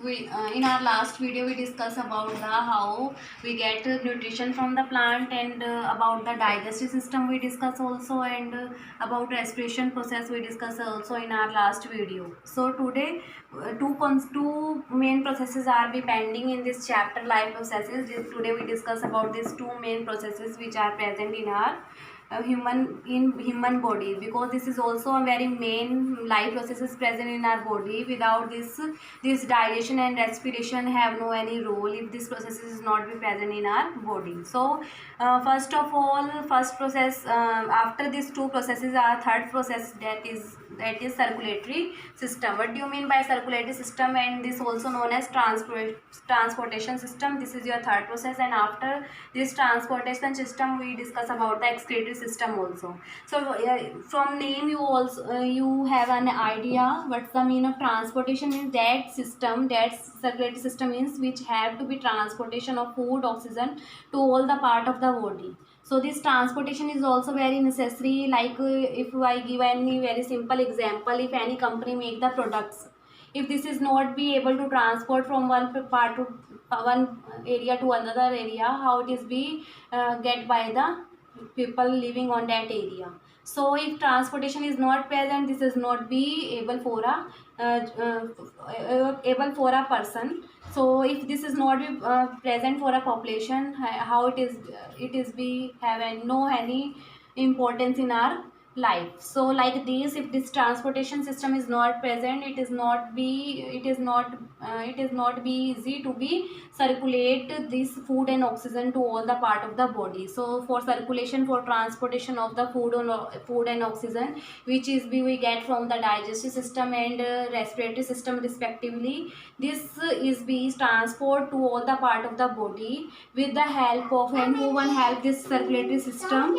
we in our last video we discussed about the how we get nutrition from the plant, and about the digestive system we discuss also, and about respiration process we discuss also in our last video. So today two main processes are be pending in this chapter, life processes. Today we discuss about these two main processes which are present in our human body, because this is also a very main life processes present in our body. Without this dilation and respiration have no any role if this process is not be present in our body. So first of all, first process, after these two processes, our third process, that is circulatory system. What do you mean by circulatory system? And this also known as transportation system. This is your third process, and after this transportation system we discuss about the excretory system also. So from name you also you have an idea what's the mean of transportation. Is that system, that circulatory system means which have to be transportation of food, oxygen to all the part of the body. So this transportation is also very necessary. Like if I give any very simple example, if any company make the products, if this is not be able to transport from one part to one area to another area, how it is be get by the people living on that area. So if transportation is not present, this is not be able for a able for a person. So if this is not be present for a population, how it is be have no any importance in our life. So like this, if this transportation system is not present, it is not be easy to be circulate this food and oxygen to all the part of the body. So for circulation, for transportation of the food and oxygen, which is we get from the digestive system and respiratory system respectively, this is be transport to all the part of the body with the help of, and who one help this circulatory system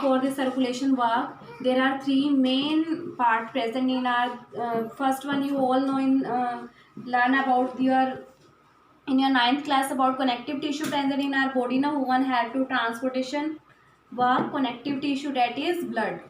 for the circulation work. There are three main part present in our first one you all know in learn about your in your ninth class about connective tissue present in our body. Now who one have to transportation work connective tissue, that is blood.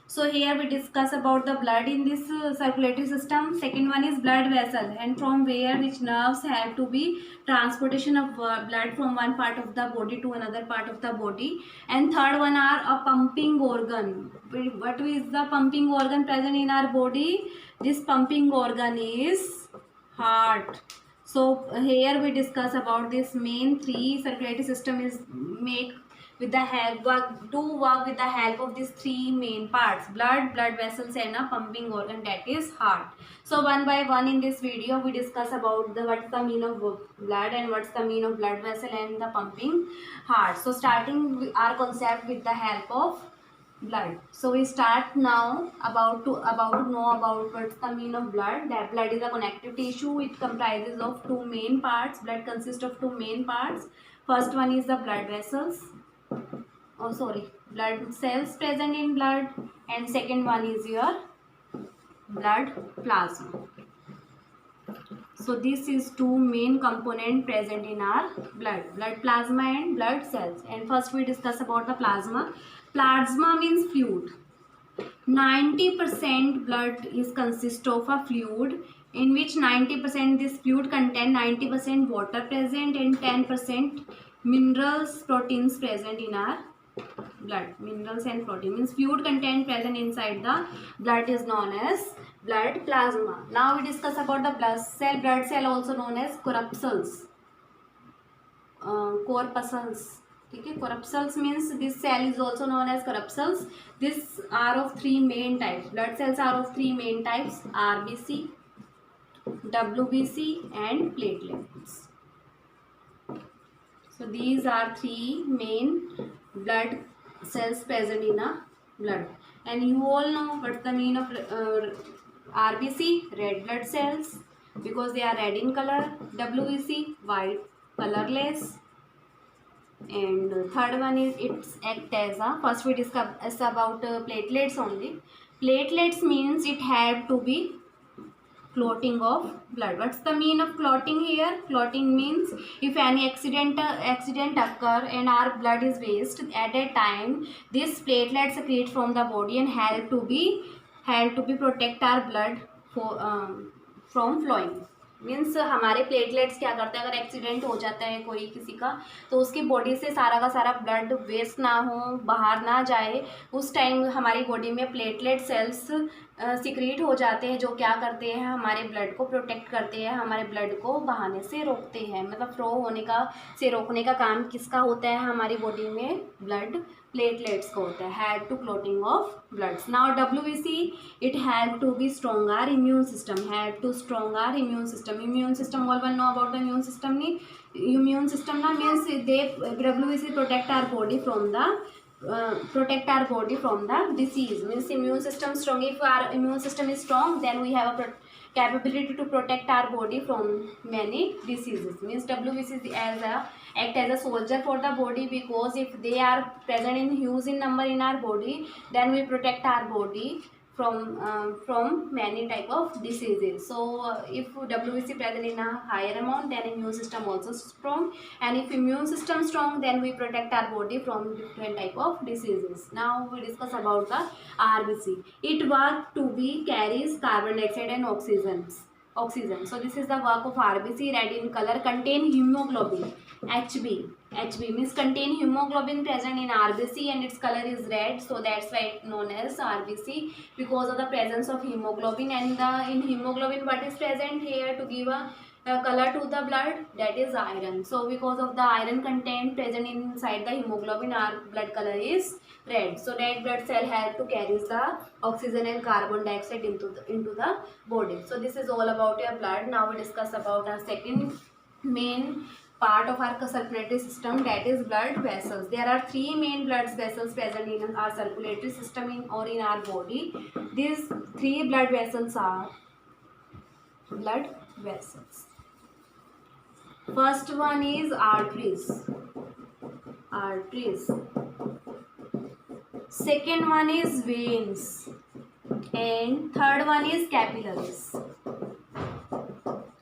So here we discuss about the blood in this circulatory system. Second one is blood vessel, and from where which nerves have to be transportation of blood from one part of the body to another part of the body. And third one are a pumping organ. What is the pumping organ present in our body? This pumping organ is heart. So here we discuss about this main three circulatory system is make with the help work with the help of these three main parts: blood vessels, and a pumping organ, that is heart. So one by one in this video we discuss about the what's the mean of blood and what's the mean of blood vessel and the pumping heart. So starting our concept with the help of blood. So we start now about to know about what's the mean of blood. That blood is a connective tissue. It comprises of two main parts. Blood consists of two main parts. First one is the blood vessels, blood cells present in blood, and second one is your blood plasma. So this is two main component present in our blood plasma and blood cells. And first we discuss about the plasma. Plasma means fluid. 90% blood is consist of a fluid, in which 90% this fluid contain 90% water present and 10% minerals, proteins present in our blood. Minerals and protein means fluid content present inside the blood is known as blood plasma. Now we discuss about the blood cell also known as corpuscles. Corpuscles. Okay, corpuscles means this cell is also known as corpuscles. These are of three main types. Blood cells are of three main types: RBC, WBC, and platelets. So these are three main blood cells present in a blood. And you all know what's the mean of RBC, red blood cells, because they are red in color. WBC, white, colorless. And third one is it's act as a, first we discuss about platelets only. Platelets means it have to be clotting of blood. What's the mean of clotting here? Clotting means if any accident occur and our blood is waste, at that time this platelets secrete from the body and help to be protect our blood from flowing. Means हमारे platelets क्या करते हैं, अगर accident हो जाता है कोई किसी का, तो उसकी बॉडी से सारा का सारा ब्लड वेस्ट ना हो, बाहर ना जाए, उस टाइम हमारी बॉडी में प्लेटलेट सेल्स सिक्रीट हो जाते हैं, जो क्या करते हैं, हमारे ब्लड को प्रोटेक्ट करते हैं, हमारे ब्लड को बहाने से रोकते हैं, मतलब फ्लो होने का से रोकने का काम किसका होता है हमारी बॉडी में, ब्लड प्लेटलेट्स का होता है, head to clotting of bloods. Now WBC, it had to be stronger immune system, had to stronger immune system. Immune system, all one know about the immune system ni. Immune system na means they, WBC protect our body from the disease, means immune system strong. If our immune system is strong, then we have a capability to protect our body from many diseases. Means WBC is as a act as a soldier for the body, because if they are present in huge in number in our body, then we protect our body from many type of diseases. So if WBC present in a higher amount, then immune system also strong, and if immune system strong, then we protect our body from different type of diseases. Now we discuss about the RBC. It work to be carries carbon dioxide and oxygen. So this is the work of RBC. Red in color, contain hemoglobin, HB means contain hemoglobin present in RBC, and its color is red, so that's why it's known as RBC, because of the presence of hemoglobin. And in hemoglobin, what is present here to give a color to the blood, that is iron. So because of the iron content present inside the hemoglobin, our blood color is red. So red blood cell help to carry the oxygen and carbon dioxide into the body. So this is all about your blood. Now we discuss about our second main part of our circulatory system, that is blood vessels. There are three main blood vessels present in our circulatory system in our body. These three blood vessels are blood vessels. First one is arteries. Second one is veins, and third one is capillaries.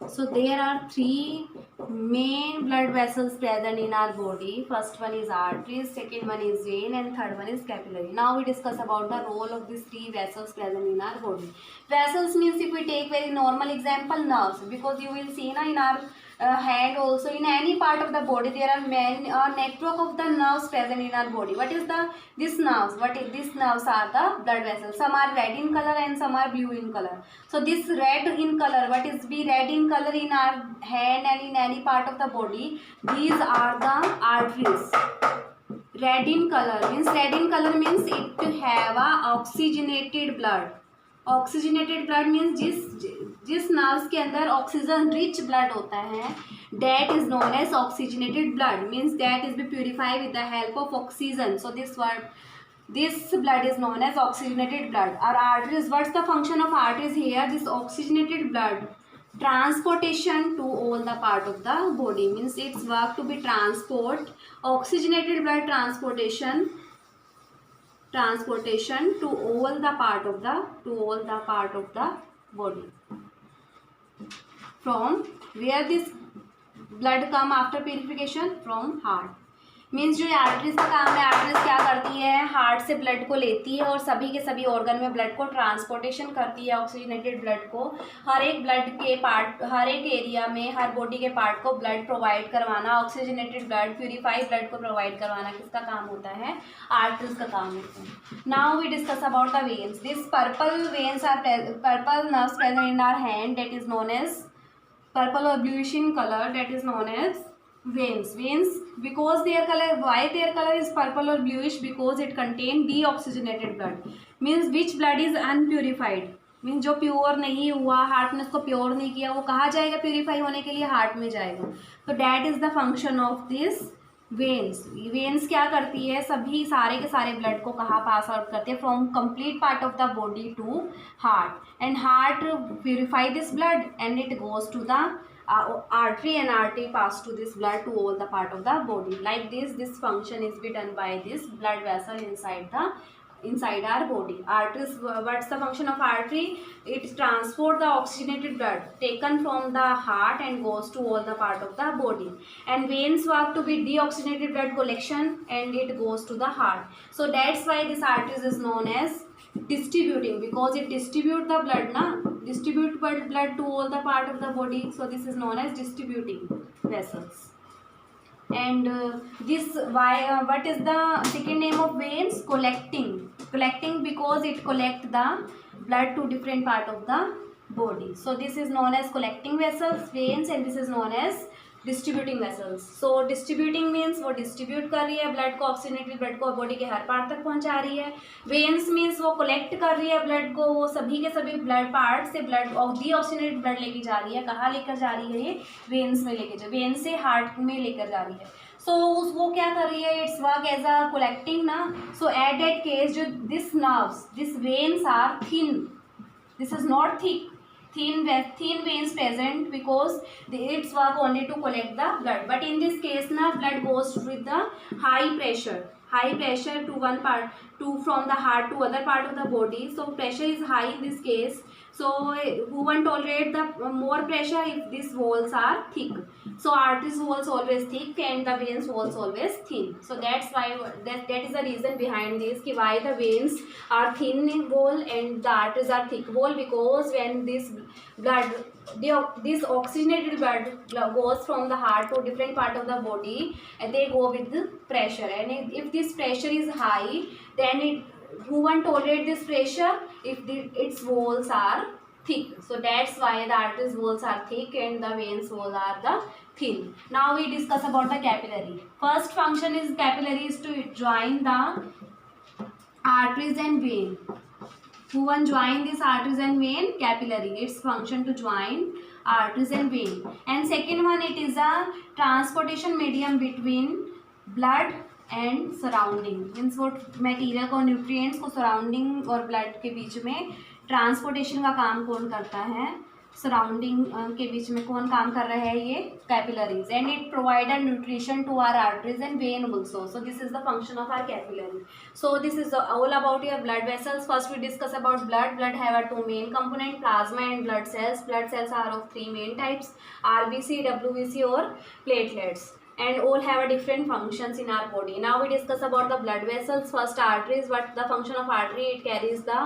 So there are three main blood vessels present in our body. First one is arteries, second one is vein, and third one is capillary. Now we discuss about the role of these three vessels present in our body. Vessels means, if we take very normal example, nerves, because you will see in our hand also, in any part of the body there are network of the nerves present in our body. What is these nerves? These nerves are the blood vessels. Some are red in color and some are blue in color. So this red in color, what is red in color in our hand and in any part of the body, these are the arteries. Red in color means it have a oxygenated blood. Oxygenated blood means जिस nerves के अंदर oxygen rich blood होता है, that is known as oxygenated blood, means that is be purified with the help of oxygen. So this blood is known as oxygenated blood. Our arteries, what's the function of arteries here? This oxygenated blood transportation to all the part of the body, means its work to be transport oxygenated blood transportation to all the part of the body. From where this blood come after purification? From heart. Means जो arteries का काम है, arteries क्या करती है, heart से blood को लेती है और सभी के सभी ऑर्गन में ब्लड को ट्रांसपोर्टेशन करती है, ऑक्सीजनेटेड ब्लड को हर एक ब्लड के पार्ट, हर एक एरिया में, हर बॉडी के पार्ट को ब्लड प्रोवाइड करवाना, ऑक्सीजनेटेड ब्लड, प्यूरिफाइड ब्लड को प्रोवाइड करवाना किसका काम होता है? आर्टरीज का काम होता है. Now we discuss about the veins. This purple veins are purple nerves present in our hand, that is known as purple और bluish in colour, that is known as veins. Because their color, why their color is purple or bluish? Because it contain deoxygenated blood, means which blood is unpurified, means जो pure नहीं हुआ, heart ने उसको pure नहीं किया, वो कहाँ जाएगा प्योरीफाई होने के लिए? हार्ट में जाएगा. तो that is the function of this veins. Veins क्या करती है? सभी सारे के सारे ब्लड को कहाँ पास आउट करती है? From complete part of the body to heart, and heart purify this blood and it goes to the artery, and artery pass to this blood to all the part of the body. Like this function is be done by this blood vessel inside our body. Arteries, what's the function of artery? It transport the oxygenated blood taken from the heart and goes to all the part of the body. And veins work to be deoxygenated blood collection and it goes to the heart. So that's why this arteries is known as distributing, because it distribute the blood na, distribute blood to all the part of the body. So this is known as distributing vessels. And this why what is the second name of veins? Collecting. Collecting because it collect the blood to different part of the body. So this is known as collecting vessels, veins, and this is known as distributing vessels. So distributing means वो distribute कर रही है blood को, oxygenated blood को body के हर part तक पहुंचा रही है. वेन्स मीन्स वो कलेक्ट कर रही है ब्लड को, वो सभी के सभी ब्लड पार्ट से ब्लड डीऑक्सीजनेटेड ब्लड लेके जा रही है. कहाँ लेकर जा रही है? ये वेन्स में लेके जा, वेन से हार्ट में लेकर जा रही है. सो वो क्या कर रही है? It's work as a collecting ना. सो एट दैट केस जो this nerves, this veins are thin, this is not thick, thin veins present because its work only to collect the blood. But in this case na, blood goes with the high pressure to one part, to from the heart to other part of the body. So pressure is high in this case. So who won't tolerate the more pressure if these walls are thick. So arteries walls always thick and the veins walls always thin. So that's why that is the reason behind this, ki why the veins are thin wall and the arteries are thick wall, because when this blood, this oxygenated blood goes from the heart to different part of the body, and they go with the pressure. And if this pressure is high, then who won't tolerate this pressure if its walls are thick. So that's why the arteries walls are thick and the veins walls are the thin. Now we discuss about the capillary. First function is capillary is to join the arteries and vein. Who one join these arteries and vein? Capillary. Its function to join arteries and vein. And second one, it is a transportation medium between blood and surrounding. Means वो material को, nutrients को surrounding और blood के बीच में transportation का काम कौन करता है? सराउंडिंग के बीच में कौन काम कर रहा है? ये capillaries. And it provide nutrition to our arteries and vein also. So this is the function of our capillary. So this is all about your blood vessels. First we discuss about blood. Blood have two main component, plasma and blood cells. Blood cells are of three main types, RBC, WBC और platelets, and all have a different functions in our body. Now we discuss about the blood vessels. First, arteries. What the function of artery? It carries the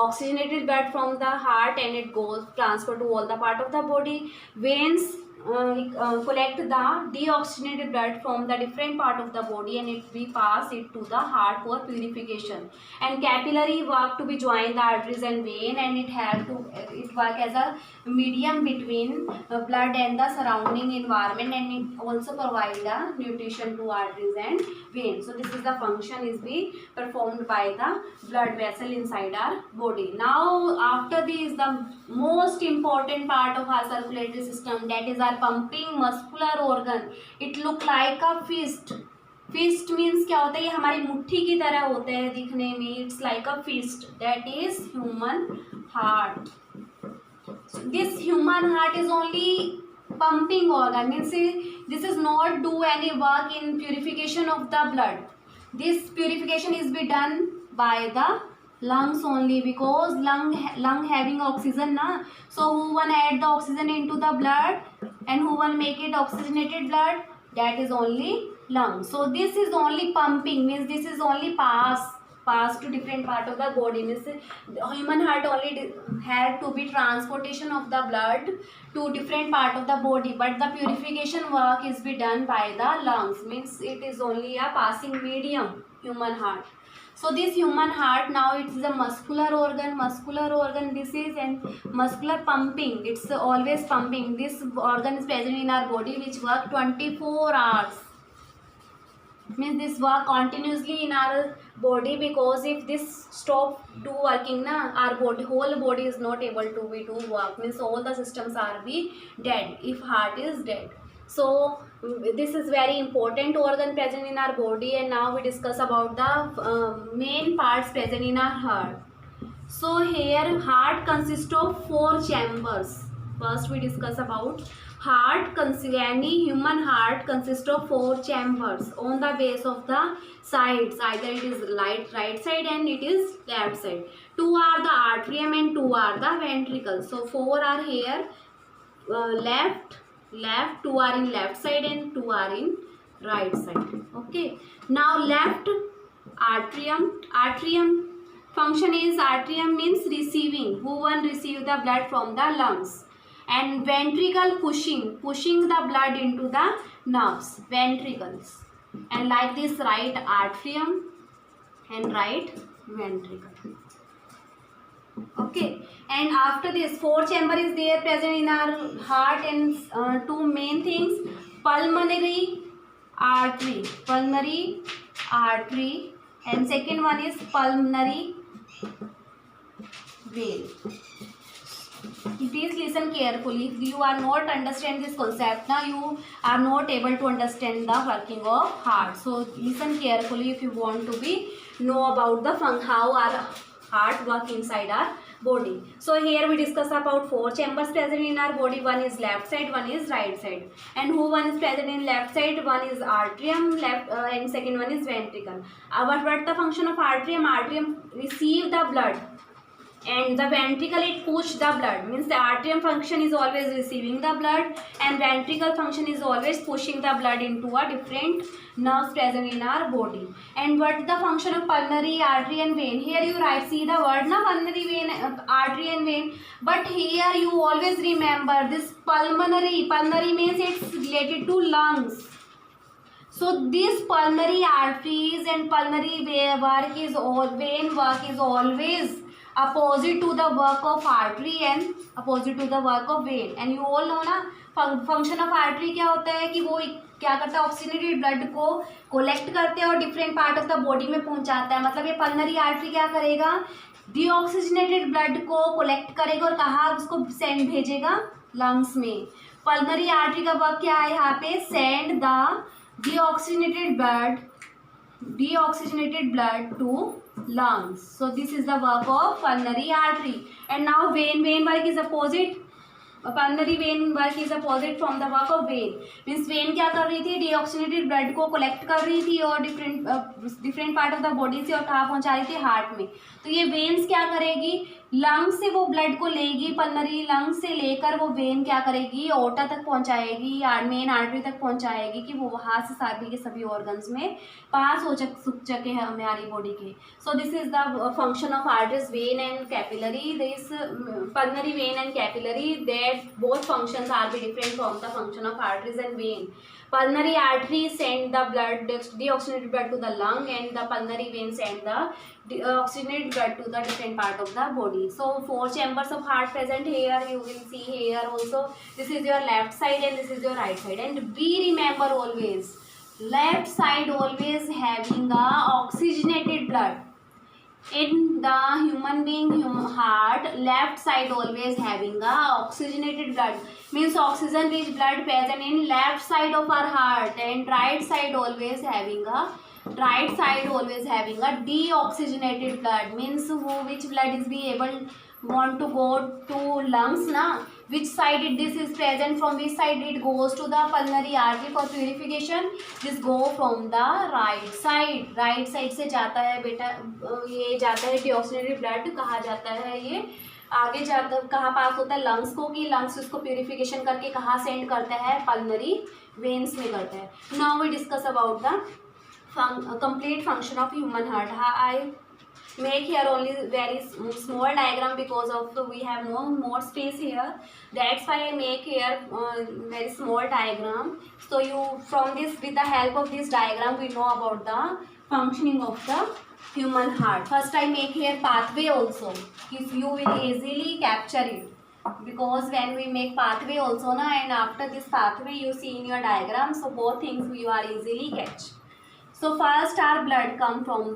oxygenated blood from the heart and it goes transfer to all the part of the body. Veins collect the deoxygenated blood from the different part of the body and it we pass it to the heart for purification. And capillary work to be join the arteries and vein, and it work as a medium between blood and the surrounding environment, and it also provide the nutrition to arteries and vein. So this is the function is be performed by the blood vessel inside our body. Now after this, the most important part of our circulatory system, that is our pumping muscular organ. It look like a fist. Fist means क्या होता है? ये हमारी मुट्ठी की तरह होते हैं दिखने में. It's like a fist. That is human heart. This human heart is only pumping organ, means this is not do any work in purification of the blood. This purification is be done by the lungs only, because lung having oxygen na. So who one add the oxygen into the blood and who one make it oxygenated blood? That is only lung. So this is only pumping, means this is only pass to different part of the body. Means human heart only had to be transportation of the blood to different part of the body, but the purification work is be done by the lungs. Means it is only a passing medium, human heart. So this human heart, now it is a muscular organ this is, and muscular pumping, it's always pumping. This organ is present in our body which work 24 hours. Means this work continuously in our body, because if this stop to working na, our body, whole body is not able to be do work. Means all the systems are be dead if heart is dead. So this is very important organ present in our body. And now we discuss about the main parts present in our heart. So here heart consists of 4 chambers. First we discuss about heart. Any human heart consists of 4 chambers on the base of the sides. Either it is right side and it is left side. 2 are the atrium and 2 are the ventricles. So 4 are here, left, 2 are in left side and 2 are in right side. Okay. Now left atrium. function is atrium means receiving, who one receive the blood from the lungs, and ventricle pushing the blood into the nerves, ventricles, and like this right atrium and right ventricle. Okay, and after this four chamber is there present in our heart, and two main things, pulmonary artery, and second one is pulmonary vein. Please listen carefully. If you are not understand this concept, now you are not able to understand the working of heart. So listen carefully if you want to be know about the how our heart work inside our body. So here we discuss about four chambers present in our body. One is left side, one is right side, and who one is present in left side? One is atrium left, and second one is ventricle. What the function of atrium? Atrium receive the blood, and the ventricle it push the blood, means the atrium function is always receiving the blood, and ventricle function is always pushing the blood into a different nerves present in our body. And what the function of pulmonary artery and vein? Here you write, see the word na, pulmonary vein, artery and vein, but here you always remember this pulmonary means it's related to lungs. So this pulmonary arteries and pulmonary vein work is always opposite to the work of artery and opposite to the work of vein. And you all know ना, function of artery क्या होता है कि वो क्या करता है, oxygenated blood को कोलेक्ट करते हैं और different part of the body में पहुंचाता है. मतलब ये पल्मनरी आर्टरी क्या करेगा, डीऑक्सीजनेटेड ब्लड को कोलेक्ट करेगा और कहाँ उसको सेंड भेजेगा, लंग्स में. पल्मनरी आर्टरी का वर्क क्या है यहाँ पे, send the deoxygenated blood to lungs. So this is the work of pulmonary artery. And now vein work is opposite. Pulmonary when work is opposite from the work of when. Means when क्या कर रही थी, deoxygenated blood को collect कर रही थी और different part of the body से और कहाँ पहुँचा रही थी, हार्ट में. तो ये वेन्स क्या करेगी, लंग से वो ब्लड को लेगी, पल्मनरी लंग से लेकर वो वेन क्या करेगी, ओटा तक पहुँचाएगी या मेन आर्टरी तक पहुँचाएगी कि वो वहाँ से सभी के सभी ऑर्गन्स में पास हो सके हमारी बॉडी के. सो this is the function of arteries, when and capillary. This pulmonary vein and capillary, both functions are be different from the function of arteries and vein. Pulmonary artery send the blood, deoxygenated blood to the lung, and the pulmonary vein send the oxygenated blood to the different part of the body. So four chambers of heart present here. You will see here also. This is your left side and this is your right side. And we remember always, left side always having a oxygenated blood. In the human being heart, left side always having a oxygenated blood, means oxygen rich blood present in left side of our heart, and right side always having a deoxygenated blood, means which blood is be able want to go to lungs na, which side this is present, from which side it goes to the pulmonary artery for purification. This go from the right side से जाता है बेटा, ये जाता है deoxygenated blood, कहाँ जाता है ये, आगे जाता कहाँ पास होता है, लंग्स को, कि लंग्स उसको प्यूरिफिकेशन करके कहाँ सेंड करता है, पल्मनरी वेन्स में करता है. Now we discuss about the complete function of human heart. I make here only very small diagram because of we have no more space here, that's why I make here very small diagram. So you, from this, with the help of this diagram, we know about the functioning of the human heart. First I make here pathway also, if you will easily capture it, because when we make pathway also na, and after this pathway you see in your diagram, so both things you are easily catch. So first our blood come from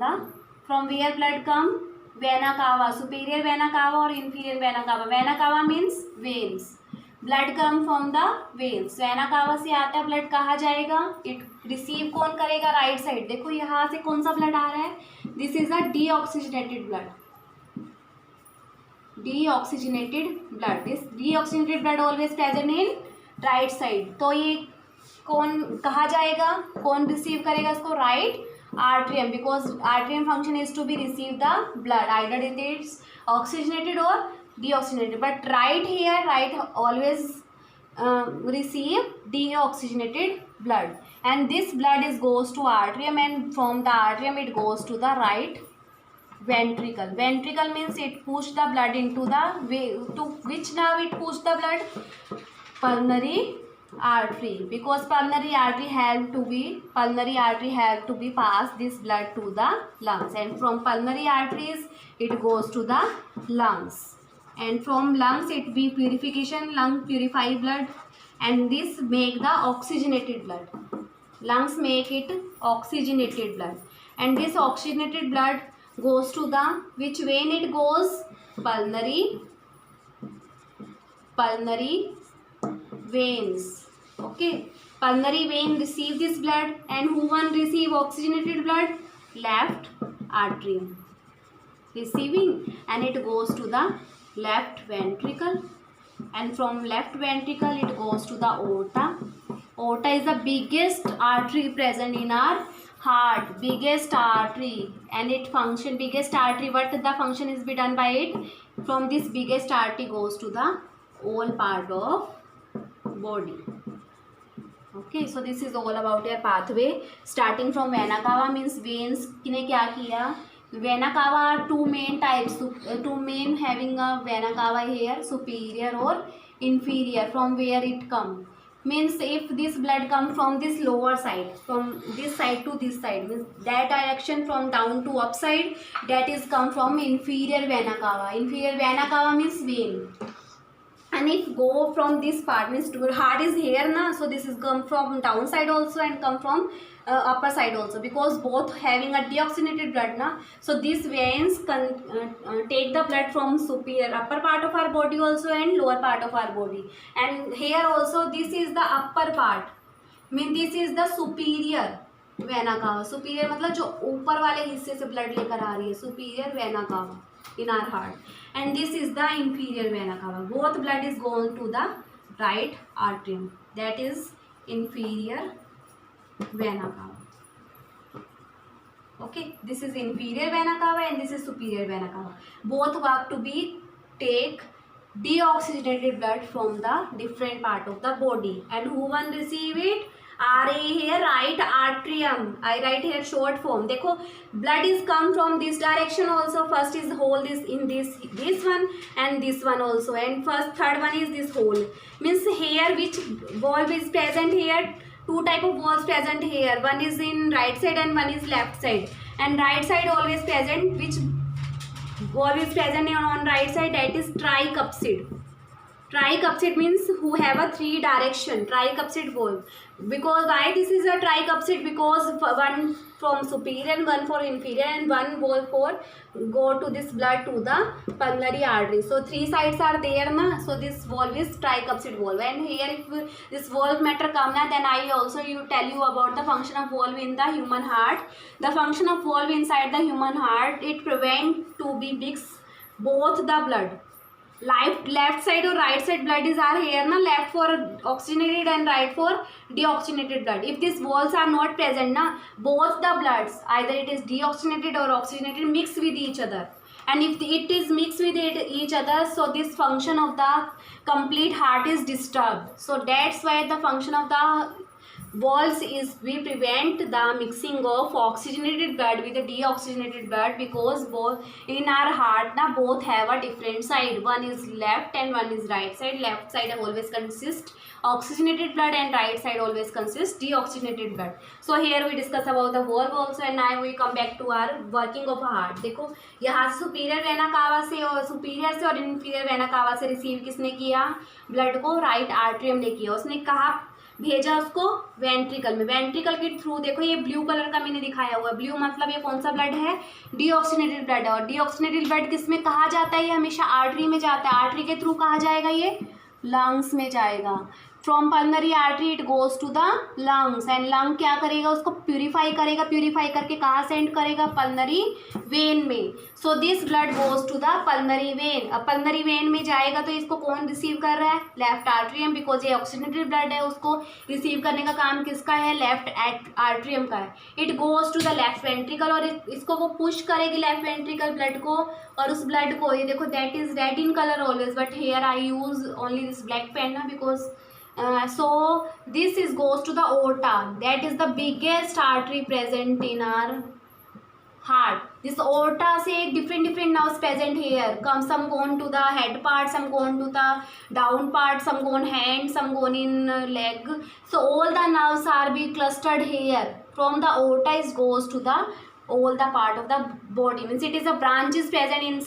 where blood come, vena cava, superior vena cava or inferior vena cava. Vena cava means veins. Blood come from the veins. vena cava से आता है blood, कहाँ जाएगा, it receive कौन करेगा, right side. देखो यहाँ से कौन सा blood आ रहा है, this is a deoxygenated blood. This deoxygenated blood always present in right side. तो ये कौन कहाँ जाएगा, कौन रिसीव करेगा इसको, right atrium, because atrium function is to be receive the blood, either it is oxygenated or deoxygenated, but right always receive deoxygenated blood, and this blood is goes to atrium, and from the atrium it goes to the right ventricle. Ventricle means it push the blood into the way. To which nerve it push the blood? Pulmonary artery, because pulmonary artery have to be pass this blood to the lungs, and from pulmonary arteries it goes to the lungs, and from lungs it be purification, lung purify blood, and this make the oxygenated blood. Lungs make it oxygenated blood, and this oxygenated blood goes to the which vein it goes? Pulmonary veins. Okay, pulmonary vein receive this blood, and who one receive oxygenated blood? Left atrium receiving, and it goes to the left ventricle, and from left ventricle it goes to the aorta. Aorta is the biggest artery present in our heart, biggest artery, and it function biggest artery. What the function is be done by it? From this biggest artery goes to the all part of body. Okay, so this is all about your pathway. Starting from vena cava means veins ने क्या किया? Vena cava are two main types, two main having a vena cava here, superior or inferior. From where it come? Means if this blood come from this lower side, from this side to this side, means that direction from down to up side, that is come from inferior vena cava. Inferior vena cava means vein, and if go from this part means heart is here na, so this is come from down side also and come from upper side also, because both having a deoxygenated blood na, so these veins take the blood from superior upper part of our body also and lower part of our body, and here also this is the upper part, mean this is the superior vena cava. Superior मतलब जो ऊपर वाले हिस्से से blood लेकर आ रही है, superior vena कावा in our heart, and this is the inferior vena cava. Both blood is going to the right atrium, that is inferior vena cava. Okay, this is inferior vena cava and this is superior vena cava. Both work to be take deoxygenated blood from the different part of the body, and who one receive it? RA here, right atrium. I write here short form. देखो blood is come from this direction also. First is hole this in this one and this one also, and first third one is this hole. Means here which valve is present here? Two type of valves present here. One is in right side and one is left side. And right side always present. Which valve is present on right side? That is tricuspid. Tricuspid means who have a three direction, tricuspid valve. Because why this is a tricuspid? Because one from superior and one for inferior, and one valve for go to this blood to the pulmonary artery. So three sides are there na, so this valve is tricuspid valve. And here if this valve matter come na, then I also tell you about the function of valve in the human heart. The function of valve inside the human heart, it prevent to be mix both the blood. Left side or right side blood is are here na, left for oxygenated and right for deoxygenated blood. If these walls are not present na, both the bloods either it is deoxygenated or oxygenated mix with each other, and if it is mixed with each other, so this function of the complete heart is disturbed. So that's why the function of the valves is we prevent the mixing of oxygenated blood with the deoxygenated blood, because both in our heart na both have a different side. One is left and one is right side. Left side always consists oxygenated blood and right side always consists deoxygenated blood. So here we discuss about the valve also, and now we come back to our working of a heart. देखो यहाँ से superior vena कावा से और superior से और inferior vena cava से receive किसने किया ब्लड को? राइट आर्ट्रियम ने किया. उसने कहा भेजा उसको वेंट्रिकल में. वेंट्रिकल के थ्रू देखो ये ब्लू कलर का मैंने दिखाया हुआ है. ब्लू मतलब ये कौन सा ब्लड है? डीऑक्सीनेटेड ब्लड है. और डीऑक्सीनेटेड ब्लड किस में कहा जाता है? ये हमेशा आर्टरी में जाता है. आर्टरी के थ्रू कहाँ जाएगा? ये लंग्स में जाएगा. From pulmonary artery it goes to the lungs, and lung क्या करेगा? उसको प्यूरिफाई करेगा. प्यूरिफाई करके कहाँ सेंड करेगा? पल्मनरी वेन में. So this blood goes to the pulmonary vein. अब पल्मनरी वेन में जाएगा तो इसको कौन रिसीव कर रहा है? लेफ्ट आर्ट्रियम, बिकॉज ये ऑक्सीजनेटेड ब्लड है. उसको रिसीव करने का काम किसका है? लेफ्ट आर्ट्रियम का है. It goes to the left ventricle, और इसको वो पुश करेगी लेफ्ट वेंट्रिकल ब्लड को, और उस ब्लड को ये देखो that is red in colour always, but here I use only this black pen ना, because so this is goes to the aorta. That is the biggest artery present in our heart. This aorta से different nerves present here. Some gone to the head part, some gone to the down part, some gone hand, some gone in leg. So all the nerves are be clustered here. From the aorta it goes to the all the part of the body, means it is a branches present in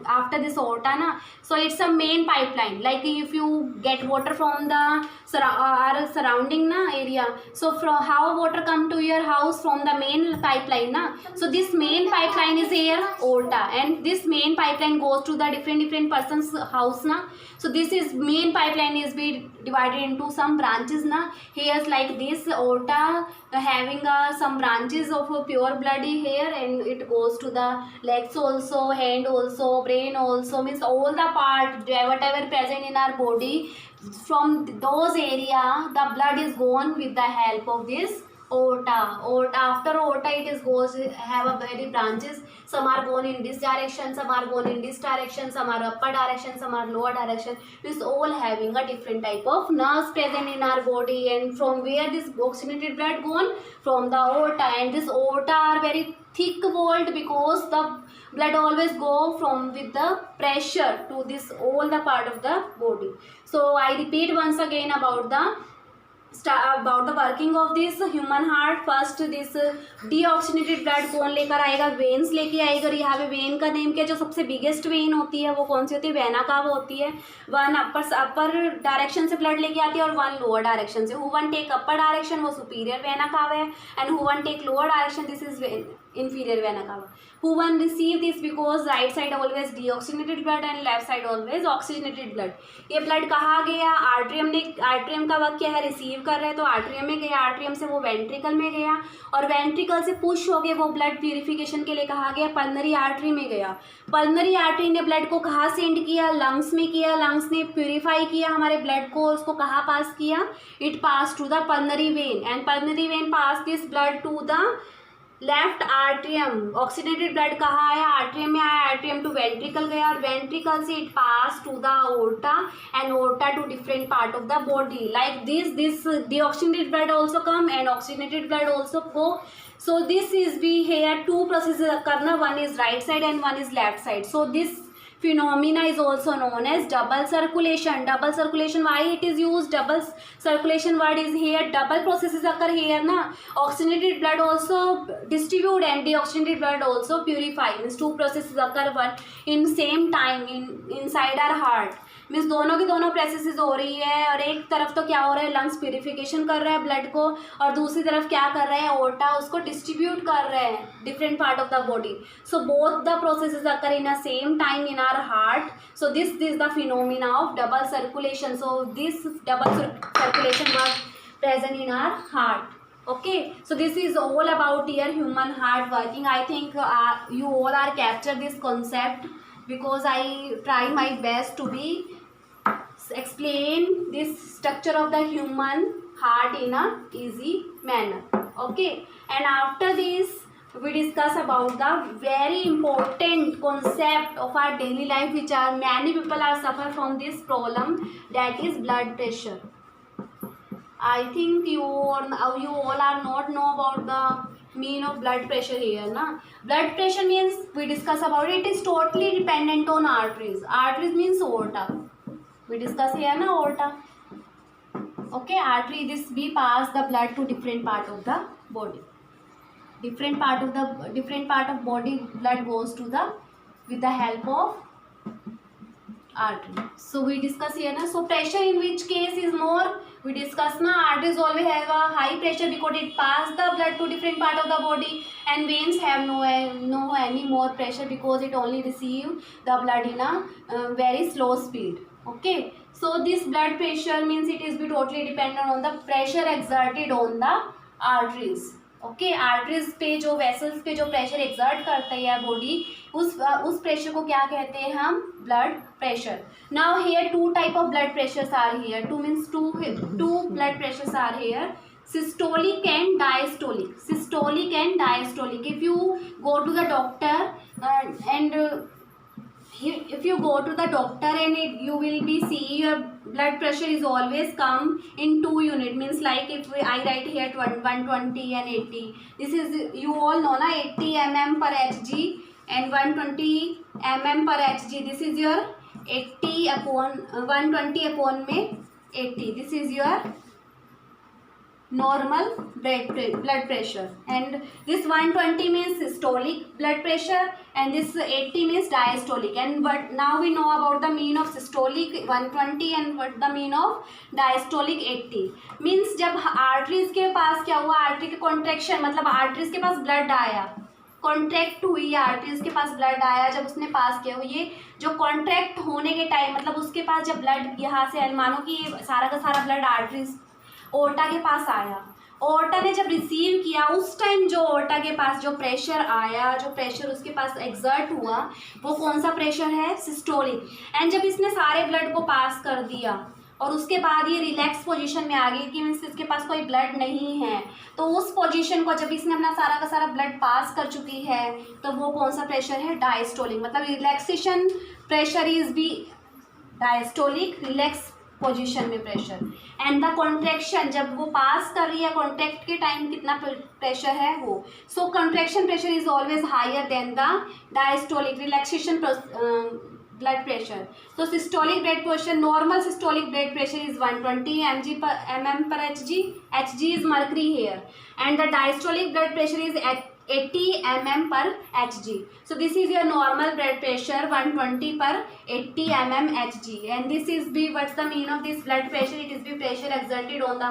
after this aorta na. So it's a main pipeline, like if you get water from the our surrounding na area, so from how water come to your house, from the main pipeline na. So this main pipeline is here aorta, and this main pipeline goes to the different person's house na. So this is main pipeline is be divided into some branches na. Here's like this aorta having some branches of pure blood here, and it goes to the legs also, hand also, brain also, means all the part whatever present in our body, from those area the blood is gone with the help of this aorta. After aorta it is goes have a very branches, some are gone in this direction, some are gone in this direction, some are upper direction, some are lower direction. This all having a different type of nerves present in our body, and from where this oxygenated blood gone, from the aorta. And this aorta are very thick walled, because the blood always go from with the pressure to this all the part of the body. So I repeat once again about the working of this human heart. First this deoxygenated blood कौन लेकर आएगा? Veins लेके आएगा. यहाँ पे when का name क्या, जो सबसे बिगेस्ट वेन होती है वो कौन सी होती है? वेना कावा होती है. वन अपर डायरेक्शन से ब्लड लेके आती है और वन लोअर डायरेक्शन से. Who one take upper direction वो सुपीरियर वेना कावा है, and who one take lower direction this is inferior vena cava. Who one receive this, because right side always deoxygenated blood and left side always oxygenated blood. ये blood कहाँ गया? Atrium ने, atrium का work क्या है? Receive कर रहे हैं, तो आर्ट्रियम में गया, आर्ट्रियम से वो वेंट्रिकल में गया, और वेंट्रिकल से पुश हो गए वो ब्लड प्यूरिफिकेशन के लिए कहाँ गया? पल्मनरी आर्टरी में गया. पल्मनरी आर्टरी ने ब्लड को कहाँ सेंड किया? लंग्स में किया. लंग्स ने प्यूरिफाई किया हमारे ब्लड को, उसको कहाँ पास किया? It pass to the pulmonary vein, and pulmonary vein pass this blood to the left atrium. Oxidated blood कहाँ आया? आर्ट्रियम में आया. आर्ट्रियम टू वेंट्रिकल गया, और वेंट्रिकल से it pass to the aorta, and aorta to different part of the body. Like this deoxygenated blood also come and oxygenated blood also go. So this is we here two processes करना, one is right side and one is left side. So this phenomena is also known as double circulation. Double circulation, why it is used? Double circulation word is here. Double processes occur here na. Oxygenated blood also distribute and deoxygenated blood also purify. Means two processes occur one in same time inside our heart. Means दोनों की दोनों processes हो रही है, और एक तरफ तो क्या हो रहा है? लंग्स प्यूरिफिकेशन कर रहा है ब्लड को, और दूसरी तरफ क्या कर रहे हैं? aorta उसको डिस्ट्रीब्यूट कर रहे हैं different part of the body. So both the processes occur in a same time in our heart. So this is the phenomena of double circulation. So this double circulation was present in our heart. Okay, so this is all about your human heart working. I think you all are capture this concept, because I try my best to be explain this structure of the human heart in a easy manner. Okay, and after this we discuss about the very important concept of our daily life, which are many people are suffer from this problem, that is blood pressure. I think you all are not know about the mean of blood pressure here na. Blood pressure means we discuss about it is totally dependent on arteries. Arteries means aorta. We discuss here na aorta. Okay, artery, this we pass the blood to different part of the body. Different part of body blood goes to the with the help of artery. So we discuss here na. So pressure in which case is more? We discuss na, arteries always have a high pressure because it pass the blood to different part of the body, and veins have no any more pressure because it only receive the blood in a very slow speed. Okay, so this blood pressure means it is be totally dependent on the pressure exerted on the arteries. Okay, arteries पे जो vessels पे जो pressure exert करता है body, उस pressure को क्या कहते हैं हम? Blood pressure. Now here two type of blood pressures are here. Two means two blood pressures are here. Systolic and diastolic. Systolic and diastolic. If you go to the doctor and if you go to the doctor and you will be see your blood pressure is always come in 2 unit, means like if I write here 120 and 80, this is you all know na, 80 mm per hg and 120 mm per hg, this is your 80 upon 120 upon में 80, this is your normal blood pressure, and this 120 means systolic blood pressure and this 80 means diastolic. And but now we know about the mean of systolic 120 and what the mean of diastolic 80 means. जब arteries के पास क्या हुआ, artery के contraction, मतलब arteries के पास blood आया, contract हुई arteries के पास ब्लड आया, जब उसने पास किया, ये जो कॉन्ट्रैक्ट होने के टाइम मतलब उसके पास जब ब्लड यहाँ से मानो कि ये सारा का सारा ब्लड आर्टरीज ओर्टा के पास आया, ओर्टा ने जब रिसीव किया उस टाइम जो ओर्टा के पास जो प्रेशर आया, जो प्रेशर उसके पास एग्जर्ट हुआ, वो कौन सा प्रेशर है, सिस्टोलिक। एंड जब इसने सारे ब्लड को पास कर दिया और उसके बाद ये रिलैक्स पोजीशन में आ गई कि मीन्स इसके पास कोई ब्लड नहीं है, तो उस पोजीशन को जब इसने अपना सारा का सारा ब्लड पास कर चुकी है तो वो कौन सा प्रेशर है, डायस्टोलिक। मतलब relaxation pressure is be diastolic, relax position में प्रेशर। एंड द कॉन्ट्रैक्शन जब वो पास कर रही है, कॉन्ट्रैक्ट के टाइम कितना प्रेशर है वो, so contraction pressure is always higher than the diastolic relaxation blood pressure. So systolic blood pressure, normal systolic blood pressure is 120 mm per hg. Hg is mercury here, and the diastolic blood pressure is at 80 mm per hg. So this is your normal blood pressure 120 per 80 mm hg, and this is be what's the mean of this blood pressure, it is the pressure exerted on the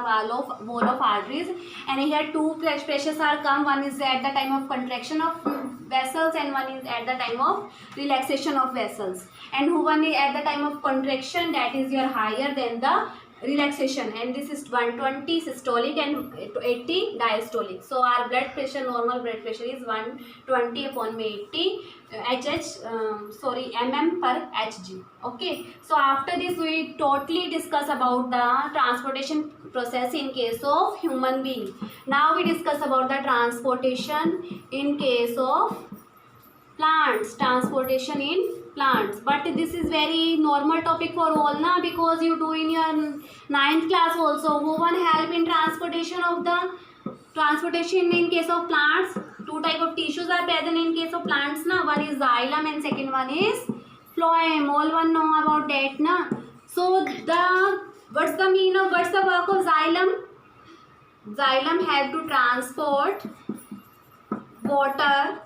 wall of arteries, and here two pressures are come, one is at the time of contraction of vessels and one is at the time of relaxation of vessels, and one is at the time of contraction, that is your higher than the relaxation, and this is 120 systolic and 80 diastolic. So our blood pressure, normal blood pressure is 120 upon 80 mm per hg. Okay, so after this we totally discuss about the transportation process in case of human being. Now we discuss about the transportation in case of plants, transportation in plants. But this is very normal topic for all na, because you do in your 9th class also. Who one help in transportation of the transportation in case of plants? Two type of tissues are present in case of plants na, one is xylem and second one is phloem. All one know about that na. So the what's the mean of, what's the work of xylem? Xylem have to transport water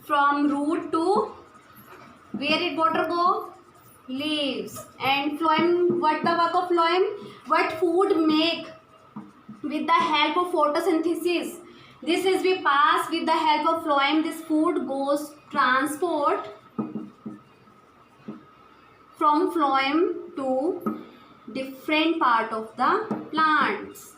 from root to where it water go, leaves. And phloem, what the work of phloem? What food make with the help of photosynthesis, this is we pass with the help of phloem, this food goes transport from phloem to different part of the plants,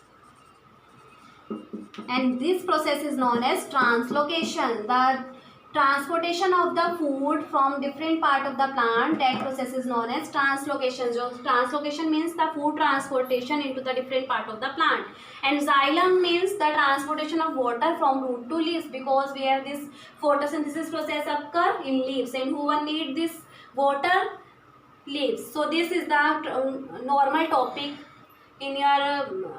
and this process is known as translocation. The transportation of the food from different part of the plant, that process is known as translocation. So translocation means the food transportation into the different part of the plant, and xylem means the transportation of water from root to leaves, because where this photosynthesis process occur in leaves, and who one need this water, leaves. So this is the normal topic in your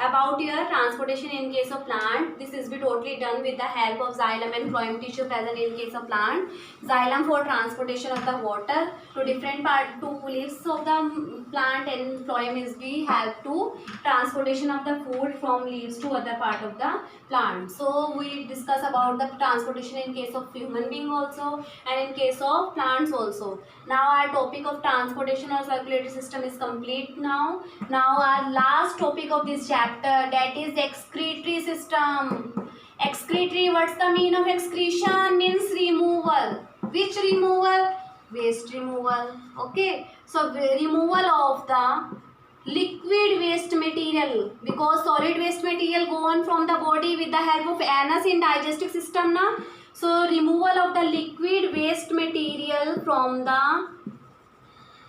about your transportation in case of plant. This is be totally done with the help of xylem and phloem tissue present in case of plant. Xylem for transportation of the water to different part to leaves of the plant, and phloem is be help to transportation of the food from leaves to other part of the plant. So we discuss about the transportation in case of human being also and in case of plants also. Now our topic of transportation or circulatory system is complete now. Now our last topic of this chapter, that is excretory system. Excretory, what's the mean of excretion? Means removal. Which removal? Waste removal. Okay, so removal of the liquid waste material, because solid waste material go on from the body with the help of anus in digestive system na. So removal of the liquid waste material from the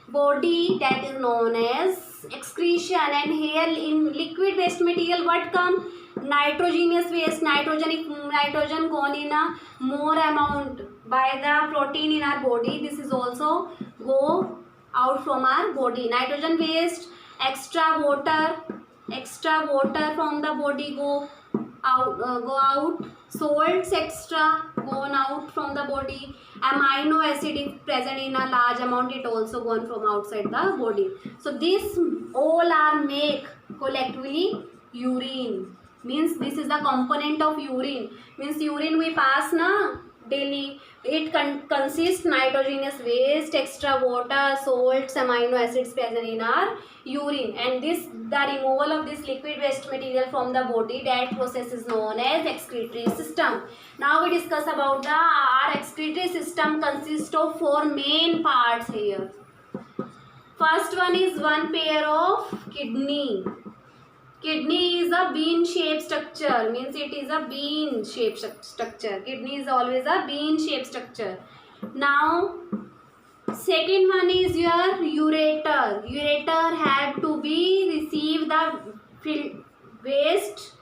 body, that is known as excretion. And here in liquid waste material what come? Nitrogenous waste, nitrogen gone in a more amount by the protein in our body. This is also go out from our body. Nitrogen waste, extra water from the body go out. Salts extra gone out from the body. Amino acid is present in a large amount, it also gone from outside the body. So this all are make collectively urine. Means this is the component of urine. Means urine we pass na daily. It consists nitrogenous waste, extra water, salts, amino acids present in our urine, and this the removal of this liquid waste material from the body, that process is known as excretory system. Now we discuss about the our excretory system consists of four main parts here. First one is one pair of kidney. Kidney is a bean shaped structure. Means it is a bean shaped structure. Kidney is always a bean shaped structure. Now second one is your ureter. Ureter have to be receive the waste,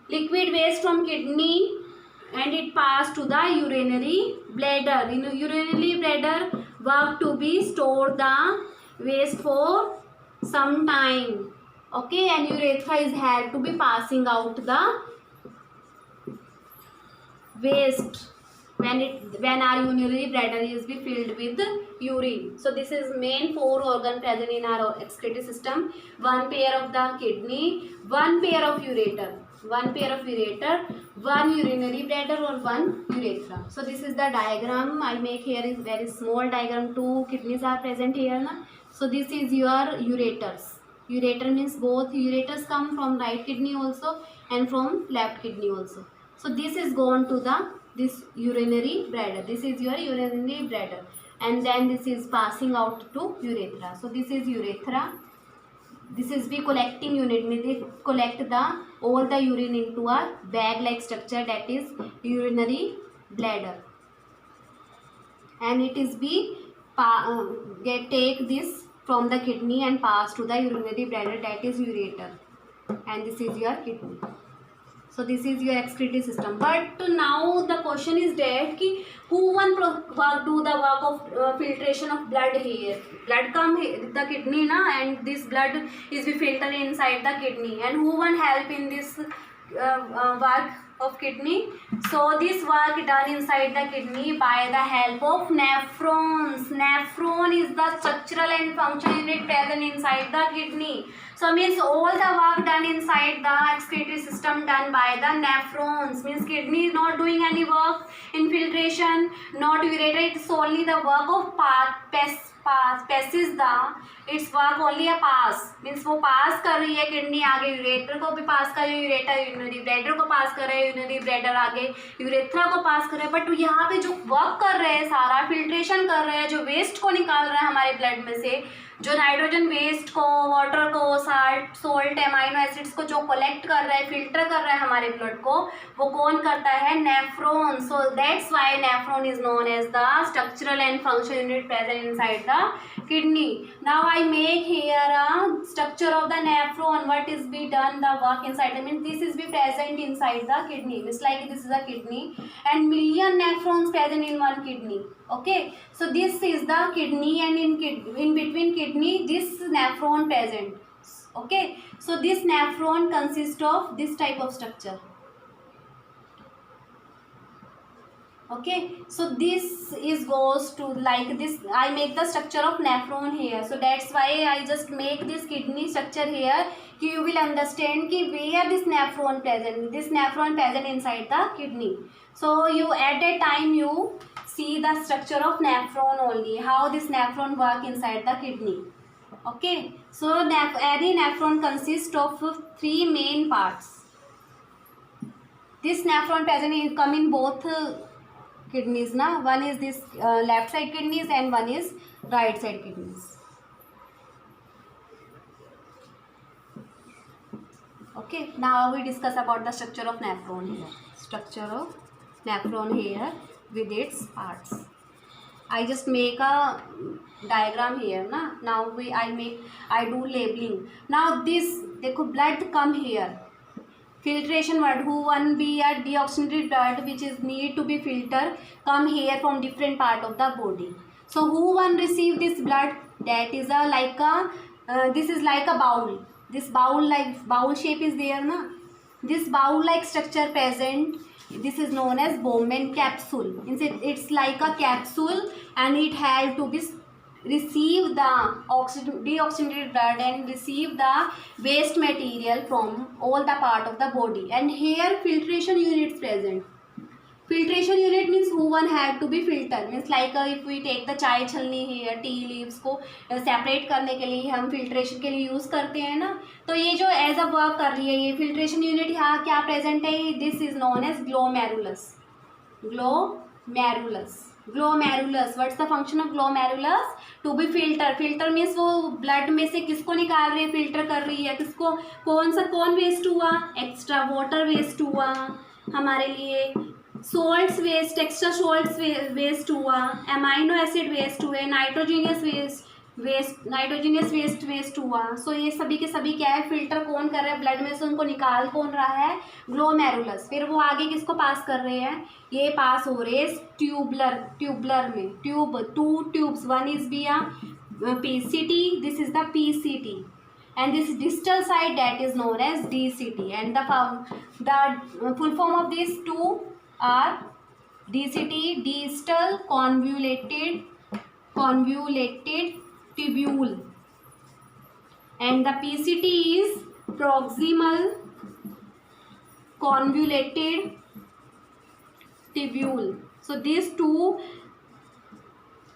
liquid waste from kidney, and it pass to the urinary bladder. In urinary bladder work to be store the waste for some time. Okay, and urethra is had to be passing out the waste when our urinary bladder is be filled with urine. So this is main four organ present in our excretory system. One pair of the kidney, one pair of ureter, one urinary bladder, or one urethra. So this is the diagram I make here. Is very small diagram. Two kidneys are present here na. So this is your ureters. Ureter means both ureters come from right kidney also and from left kidney also. So this is gone to the this urinary bladder. This is your urinary bladder, and then this is passing out to urethra. So this is urethra. This is be collecting unit. They collect the all the urine into a bag like structure, that is urinary bladder, and it is be take this from the kidney and pass to the urinary bladder, that is ureter, and this is your kidney. So this is your excretory system. But now the question is that ki who one do the work of filtration of blood here. Blood come the kidney na, and this blood is be filtered inside the kidney, and who one help in this work of kidney. So this work done inside the kidney by the help of nephrons. Nephron is the structural and functional unit present inside the kidney. So means all the work done inside the excretory system done by the nephrons. Means kidney is not doing any work in filtration, not ureter. It's only the work of passes the it's work only a pass. Means वो पास कर रही है kidney आगे ureter को भी पास कर रही है, यूरेटर यूरिनरी ब्लैडर को पास कर रहे हैं, यूरिनरी ब्लैडर आगे यूरेथ्रा को पास कर रहे हैं. बट यहाँ पे जो वर्क कर रहे हैं सारा फिल्ट्रेशन कर रहे हैं, जो वेस्ट को निकाल रहे हैं हमारे ब्लड में से, जो नाइट्रोजन वेस्ट को, वाटर को, सोल्ट एमाइनो एसिड्स को जो कलेक्ट कर रहा है, फिल्टर कर रहा है हमारे ब्लड को, वो कौन करता है? Nephron. So that's why nephron is known as the structural and functional unit present inside the kidney. Now I make here a structure of the nephron. What is be done the work inside? I mean this is be present inside the kidney. It's like this is a kidney and million nephrons present in one kidney. Okay, so this is the kidney, and in between kidney this nephron present. Okay, so this nephron consists of this type of structure. Okay, so this is goes to like this. I make the structure of nephron here, so that's why I just make this kidney structure here. You will understand ki where this nephron present. This nephron present inside the kidney. So you at that time you see the structure of nephron only, how this nephron work inside the kidney. Okay, so any nephron consists of three main parts. This nephron present come in both kidneys na. One is this left side kidneys and one is right side kidneys. Okay, now we discuss about the structure of nephron here. Structure of nephron here with its parts. I just make a diagram here na. Now I do labeling. Now this देखो blood come here. filtration word, who one be a deoxygenated blood which is need to be filtered come here from different part of the body. So who one receive this blood, that is a like a this is like a bowl. This bowl like bowl shape is there na, this bowl like structure present, this is known as Bowman capsule. It's like a capsule and it has to be receive the deoxygenated blood and receive the waste material from all the part of the body, and here filtration units present. Filtration unit means who one have to be filter, means like if we take the चाय छलनी है, tea leaves को separate करने के लिए हम filtration के लिए यूज़ करते हैं ना, तो ये जो एज अ वर्क कर रही है ये फिल्ट्रेशन यूनिट यहाँ क्या प्रेजेंट है, this is known as glomerulus. Glomerulus what's the function of glomerulus, to be filter. Filter means वो ब्लड में से किसको निकाल रही है, फिल्टर कर रही है, किसको, कौन वेस्ट हुआ, एक्स्ट्रा वाटर वेस्ट हुआ हमारे लिए, salts waste, extra salts waste हुआ, अमाइनो एसिड वेस्ट हुए, नाइट्रोजीनियस वेस्ट हुआ. सो ये सभी के सभी क्या है, फिल्टर कौन कर रहा है ब्लड में से, उनको निकाल कौन रहा है, ग्लोमेरुलस. फिर वो आगे किसको पास कर रहे हैं, ये पास हो रहे ट्यूबलर में, two tubes, one is be a PCT, this is the PCT, and this distal side that is known as DCT, and the full form of these two are DCT, distal convoluted tubule, and the PCT is proximal convoluted tubule. So these two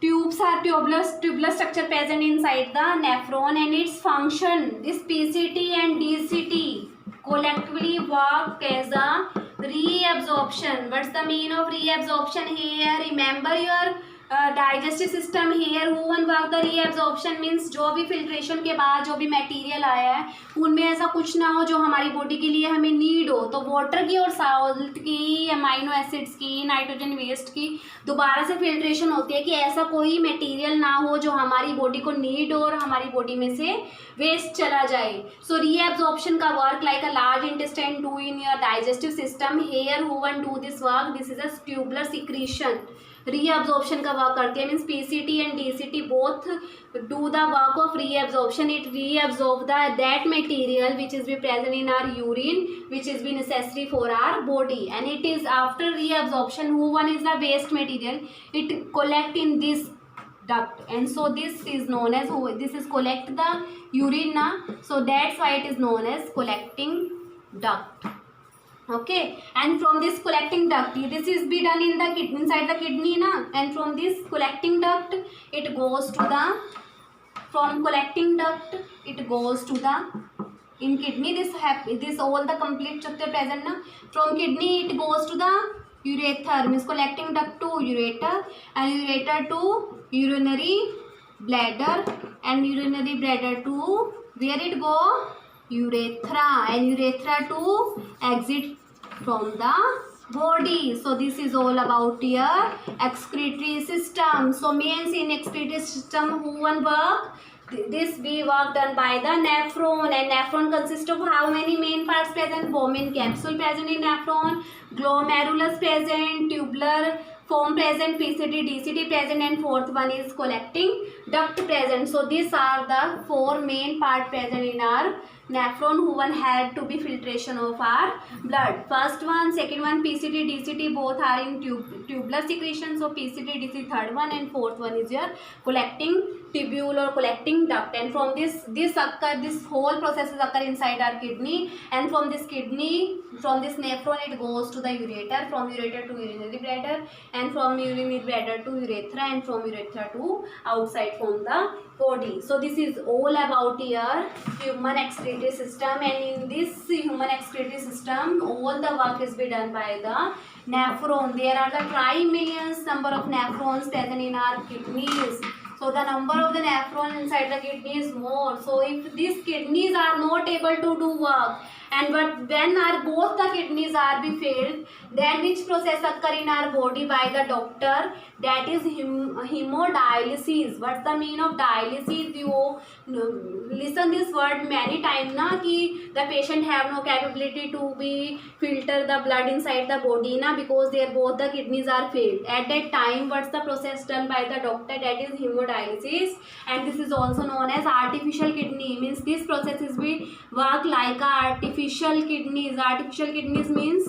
tubes are tubular structure present inside the nephron, and its function, this PCT and DCT collectively work as a reabsorption. What's the meaning of reabsorption here? Remember your digestive system here, who one work the reabsorption means जो भी filtration के बाद जो भी material आया है उनमें ऐसा कुछ ना हो जो हमारी बॉडी के लिए हमें नीड हो, तो वाटर की और सॉल्ट की, अमाइनो एसिड्स की, नाइट्रोजन वेस्ट की दोबारा से फिल्ट्रेशन होती है कि ऐसा कोई मटेरियल ना हो जो हमारी बॉडी को नीड हो और हमारी बॉडी में से वेस्ट चला जाए. सो रीएब्जॉर्प्शन का work like a large intestine do in your digestive system, here who one do this work, this is a tubular secretion. Reabsorption का वर्क करती है, means PCT and DCT both do the work of reabsorption. It reabsorb that material which is be present in our urine which is be necessary for our body, and it is after reabsorption who one is the waste material, it collect in this duct, and so this is known as, this is collect the urine na, so that's why it is known as collecting duct. Okay, and from this collecting duct, this is be done in the inside the kidney na, and from this collecting duct it goes to the, from collecting duct it goes to the, in kidney this all the complete structure present na, from kidney it goes to the ureter, means collecting duct to ureter, and ureter to urinary bladder, and urinary bladder to where it go, urethra, and urethra to exit from the body. So this is all about your excretory system. So means in excretory system who one work, this be work done by the nephron, and nephron consists of how many main parts present, Bowman capsule present in nephron, glomerulus present, tubular form present, PCT, DCT present, and fourth one is collecting duct present. So these are the four main part present in our nephron who one had to be filtration of our blood. First one, second one, PCT, DCT both are in tubular secretion. So PCT, DCT third one, and fourth one is your collecting tubule or collecting duct. And from this whole processes occur inside our kidney, and from this kidney, from this nephron it goes to the ureter, from ureter to urinary bladder, and from urinary bladder to urethra, and from urethra to outside from the body. So this is all about your human excretory system, and in this human excretory system all the work is be done by the nephron. There are the trimillions number of nephrons present in our kidneys. So the number of the nephron inside the kidney is more. So if these kidneys are not able to do work And but when our both the kidneys are be failed, then which process occur in our body by the doctor? That is hemodialysis. What's the meaning of dialysis? You listen this word many times na, कि the patient have no capability to be filter the blood inside the body na, because their both the kidneys are failed. At that time, what's the process done by the doctor? That is hemodialysis, and this is also known as artificial kidney. Means this process is be work like a artificial kidneys. Artificial kidneys means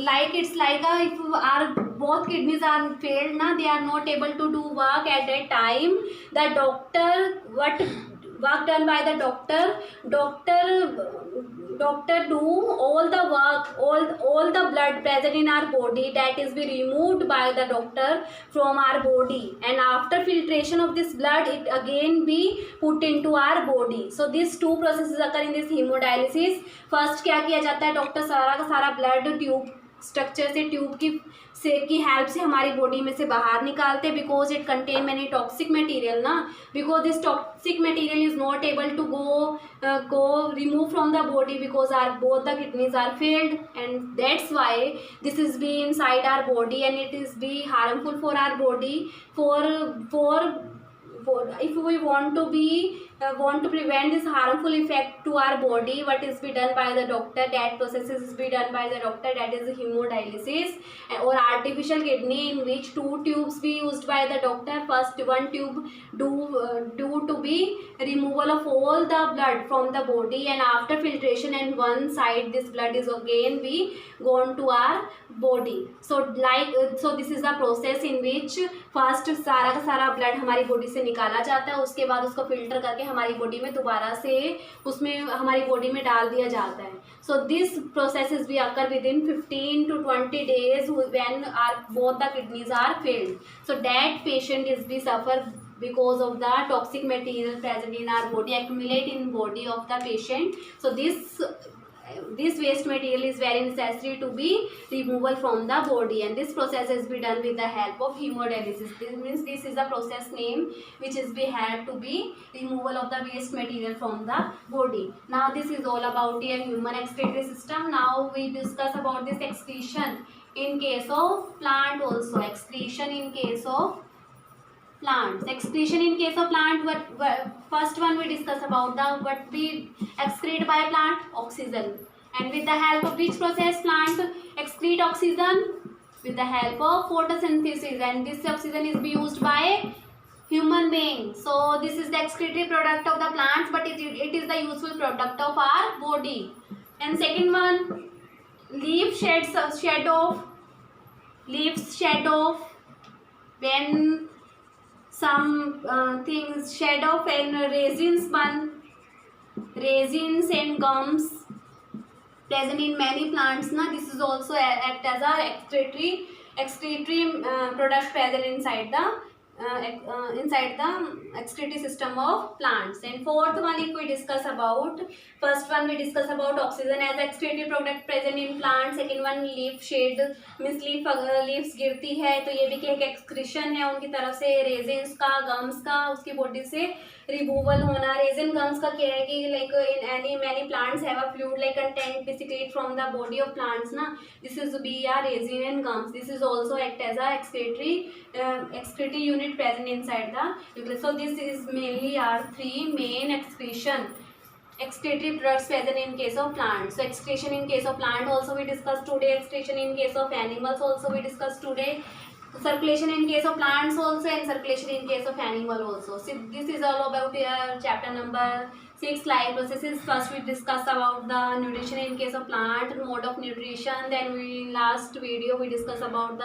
like it's like a, if our both kidneys are failed na, they are not able to do work at that time. The doctor, what work done by the doctor do all the work, all the blood present in our body, that is be removed by the doctor from our body, and after filtration of this blood it again be put into our body. So these two processes occur in this hemodialysis. First क्या किया जाता है, doctor सारा का सारा blood tube structure से, tube की help से हमारी बॉडी में से बाहर निकालते, because it contain many toxic material ना, because this toxic material is not able to go remove from the body, because our both the kidneys are failed, and that's why this is be inside our body, and it is be harmful for our body. For if we want to prevent this harmful effect to our body, what is be done by the doctor, that process is be done by the doctor, that is hemodialysis or artificial kidney, in which two tubes be used by the doctor. First one tube do to be removal of all the blood from the body, and after filtration and one side this blood is again be gone to our body. So this is the process in which first सारा का सारा blood हमारी body से निकाला जाता है, उसके बाद उसको फिल्टर करके हमारी बॉडी में दोबारा से उसमें हमारी बॉडी में डाल दिया जाता है. So this process be occur with in 15 to 20 days when are both the kidneys are failed. So that patient is be suffer because of the toxic material present in our body accumulate in body of the patient. So this waste material is very necessary to be removal from the body, and this process is be done with the help of hemodialysis. This means this is the process name which is be had to be removal of the waste material from the body. Now this is all about your human excretory system. Now we discuss about this excretion in case of plant also. Excretion in case of plants. Excretion in case of plant, what first one we discuss about the what we excrete by plant, oxygen. And with the help of which process plant excrete oxygen? With the help of photosynthesis, and this oxygen is be used by human being. So this is the excretory product of the plants, but it is the useful product of our body. And second one, leaves shed off when some things shed off, and resins and gums present in many plants na. This is also act as a excretory product present inside the excretory system of plants. And fourth one, if we discuss about, first one we discuss about oxygen as excretory product present in plants. Second one, leaf shed means leaves गिरती है तो ये भी क्या एक excretion है उनकी तरफ से. रेजिन्स का, गम्स का, उसकी बॉडी से रिमूवल होना. रेजिन गम्स का क्या है कि like in many plants have a fluid like content basically from the body of plants na. This is be a resin and gums. This is also act as a excretory unit present inside the nucleus. So this is mainly our three main excretory products present in case of plants. So excretion in case of plant also we discussed today. Excretion in case of animals also we discussed today. Circulation in case of plants also, and circulation in case of animal also. So this is all about chapter number 6, life processes. First we discussed about the nutrition in case of plant, mode of nutrition. Then last video we discussed about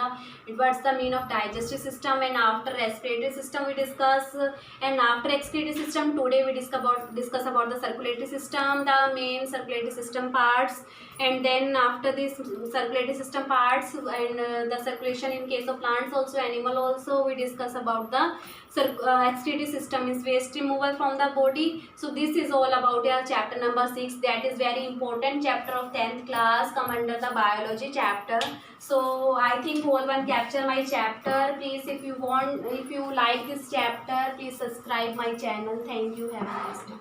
what's the mean of digestive system, and after respiratory system we discuss, and after excretory system today we discuss about the circulatory system, the main circulatory system parts. And then after this circulatory system parts and the circulation in case of plants also, animal also, we discuss about the excretory system is waste removal from the body. So this is all about your chapter number 6. That is very important chapter of 10th class, come under the biology chapter. So I think whole one capture my chapter. Please, if you like this chapter, please subscribe my channel. Thank you. Have a nice day.